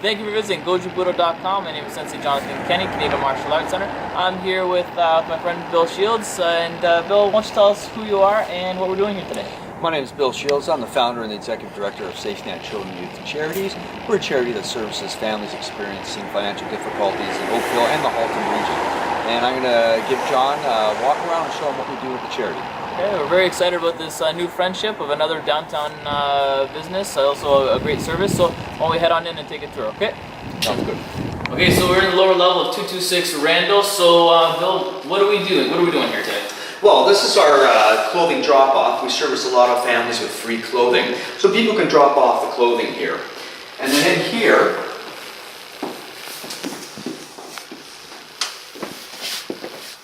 Thank you for visiting gojubudo.com. My name is Sensei Jonathan Kenny, Canadian Martial Arts Center. I'm here with my friend Bill Shields. Bill, why don't you tell us who you are and what we're doing here today? My name is Bill Shields. I'm the founder and the executive director of SafeNet Children, Youth and Charities. We're a charity that services families experiencing financial difficulties in Oakville and the Halton region. And I'm going to give John a walk around and show him what we do with the charity. Okay, we're very excited about this new friendship of another downtown business, also a great service. So why don't we head on in and take it through, okay? Sounds good. Okay, so we're in the lower level of 226 Randall. So Bill, what are we doing? What are we doing here today? Well, this is our clothing drop-off. We service a lot of families with free clothing, so people can drop off the clothing here. And then in here,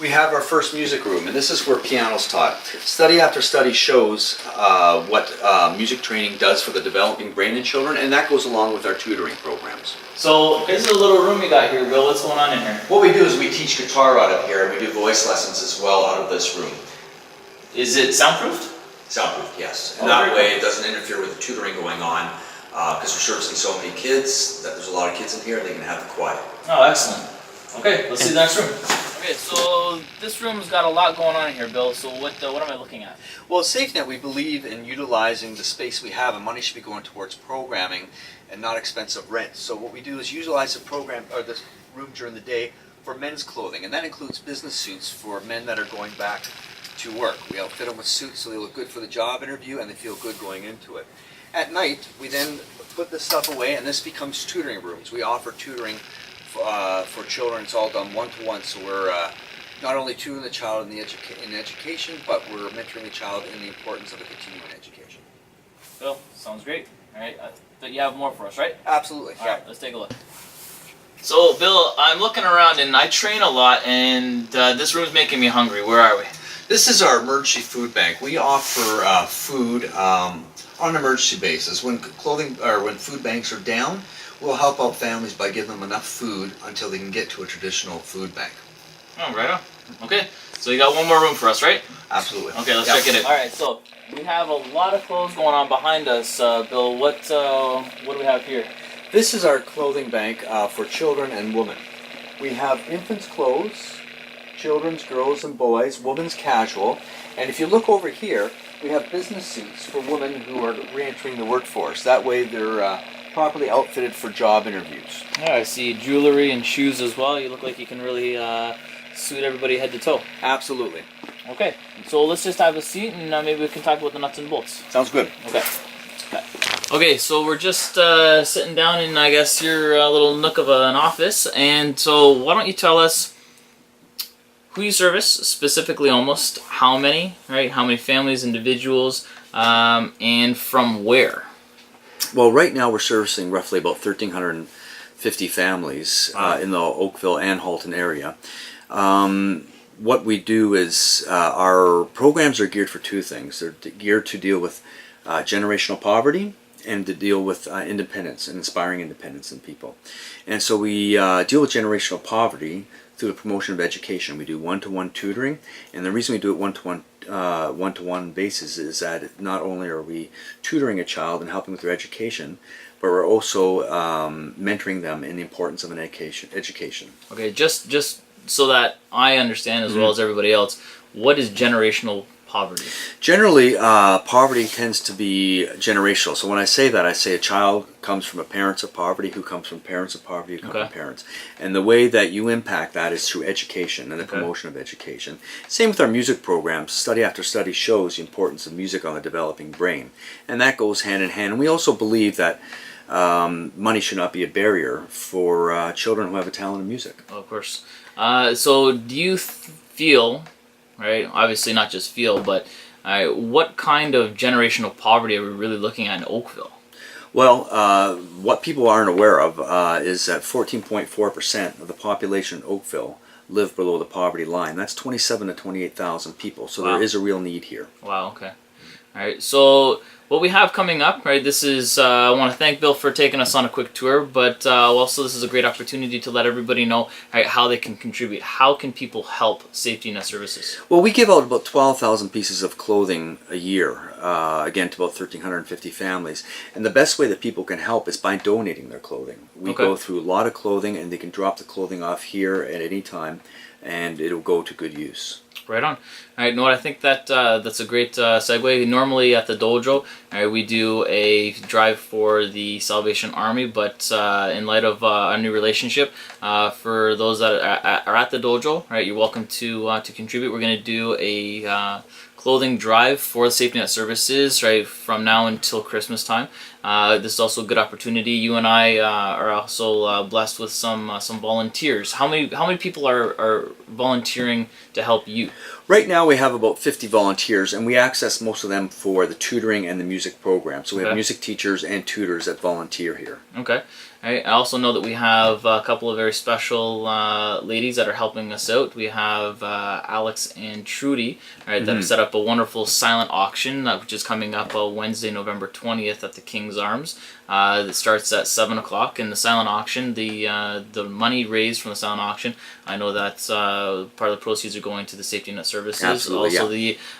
we have our first music room, and this is where piano's taught. Study after study shows what music training does for the developing brain in children, and that goes along with our tutoring programs. So this is a little room you got here, Bill. What's going on in here? What we do is we teach guitar out of here, and we do voice lessons as well out of this room. Is it soundproofed? Soundproof, yes. And that way it doesn't interfere with the tutoring going on, because we're servicing so many kids, that there's a lot of kids in here, and they can have the quiet. Oh, excellent. Okay, let's see the next room. Okay, so this room's got a lot going on in here, Bill. So what am I looking at? Well, at SafeNet, we believe in utilizing the space we have, and money should be going towards programming and not expensive rent. So what we do is utilize the program or this room during the day for men's clothing, and that includes business suits for men that are going back to work. We outfit them with suits so they look good for the job interview and they feel good going into it. At night, we then put this stuff away, and this becomes tutoring rooms. We offer tutoring for children. It's all done one-to-one, so we're not only tutoring the child in education, but we're mentoring the child in the importance of a continuing education. Bill, sounds great. All right, but you have more for us, right? Absolutely. All right, let's take a look. So, Bill, I'm looking around and I train a lot, and this room's making me hungry. Where are we? This is our emergency food bank. We offer food on an emergency basis. When food banks are down, we'll help out families by giving them enough food until they can get to a traditional food bank. Oh, right on. Okay, so you got one more room for us, right? Absolutely. Okay, let's check it in. All right, so we have a lot of clothes going on behind us, Bill. What do we have here? This is our clothing bank for children and women. We have infants' clothes, children's, girls and boys, women's casual, and if you look over here, we have business suits for women who are re-entering the workforce. That way they're properly outfitted for job interviews. Yeah, I see jewelry and shoes as well. You look like you can really suit everybody head to toe. Absolutely. Okay, so let's just have a seat and maybe we can talk about the nuts and bolts. Sounds good. Okay. Okay, so we're just sitting down in, I guess, your little nook of an office, and so why don't you tell us who you service, specifically almost, how many, right? How many families, individuals, and from where? Well, right now we're servicing roughly about 1,350 families in the Oakville and Halton area. What we do is our programs are geared for two things. They're geared to deal with generational poverty and to deal with independence and inspiring independence in people. And so we deal with generational poverty through the promotion of education. We do one-to-one tutoring, and the reason we do it one-to-one basis is that not only are we tutoring a child and helping with their education, but we're also mentoring them in the importance of an education. Okay, just so that I understand as well as everybody else, what is generational poverty? Generally, poverty tends to be generational. So when I say that, I say a child comes from parents of poverty, who comes from parents of poverty, who come from parents. And the way that you impact that is through education and the promotion of education. Same with our music programs. Study after study shows the importance of music on the developing brain. And that goes hand in hand. And we also believe that money should not be a barrier for children who have a talent in music. Oh, of course. So do you feel, right, obviously not just feel, but what kind of generational poverty are we really looking at in Oakville? Well, what people aren't aware of is that 14.4% of the population in Oakville live below the poverty line. That's 27 to 28,000 people, so there is a real need here. Wow, okay. All right, so what we have coming up, right, this is, I want to thank Bill for taking us on a quick tour, but also this is a great opportunity to let everybody know, right, how they can contribute. How can people help Safety Net Services? Well, we give out about 12,000 pieces of clothing a year, again, to about 1,350 families. And the best way that people can help is by donating their clothing. We go through a lot of clothing, and they can drop the clothing off here at any time, and it'll go to good use. Right on. All right, Noah, I think that that's a great segue. Normally at the dojo, we do a drive for the Salvation Army, but in light of our new relationship, for those that are at the dojo, right, you're welcome to contribute. We're going to do a clothing drive for the Safety Net Services, right, from now until Christmas time. This is also a good opportunity. You and I are also blessed with some volunteers. How many people are volunteering to help you? Right now we have about 50 volunteers, and we access most of them for the tutoring and the music program. So we have music teachers and tutors that volunteer here. Okay. I also know that we have a couple of very special ladies that are helping us out. We have Alex and Trudy, right, that have set up a wonderful silent auction, which is coming up Wednesday, November 20th at the King's Arms. It starts at 7 o'clock. In the silent auction, the money raised from the silent auction, I know that part of the proceeds are going to the Safety Net Services. Absolutely,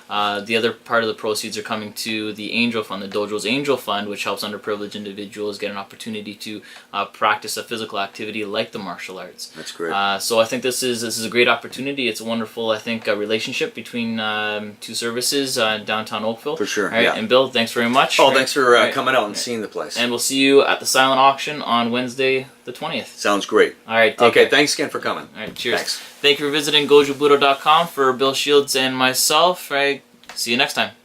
also, the other part of the proceeds are coming to the Angel Fund, the Dojo's Angel Fund, which helps underprivileged individuals get an opportunity to practice a physical activity like the martial arts. That's great. So I think this is a great opportunity. It's a wonderful, I think, relationship between two services in downtown Oakville. For sure. All right, yeah. And Bill, thanks very much. Oh, thanks for coming out and seeing the place. And we'll see you at the silent auction on Wednesday the 20th. Sounds great. All right. Okay. Thanks again for coming. All right. Cheers. Thanks. Thank you for visiting gojubudo.com for Bill Shields and myself. Right. See you next time.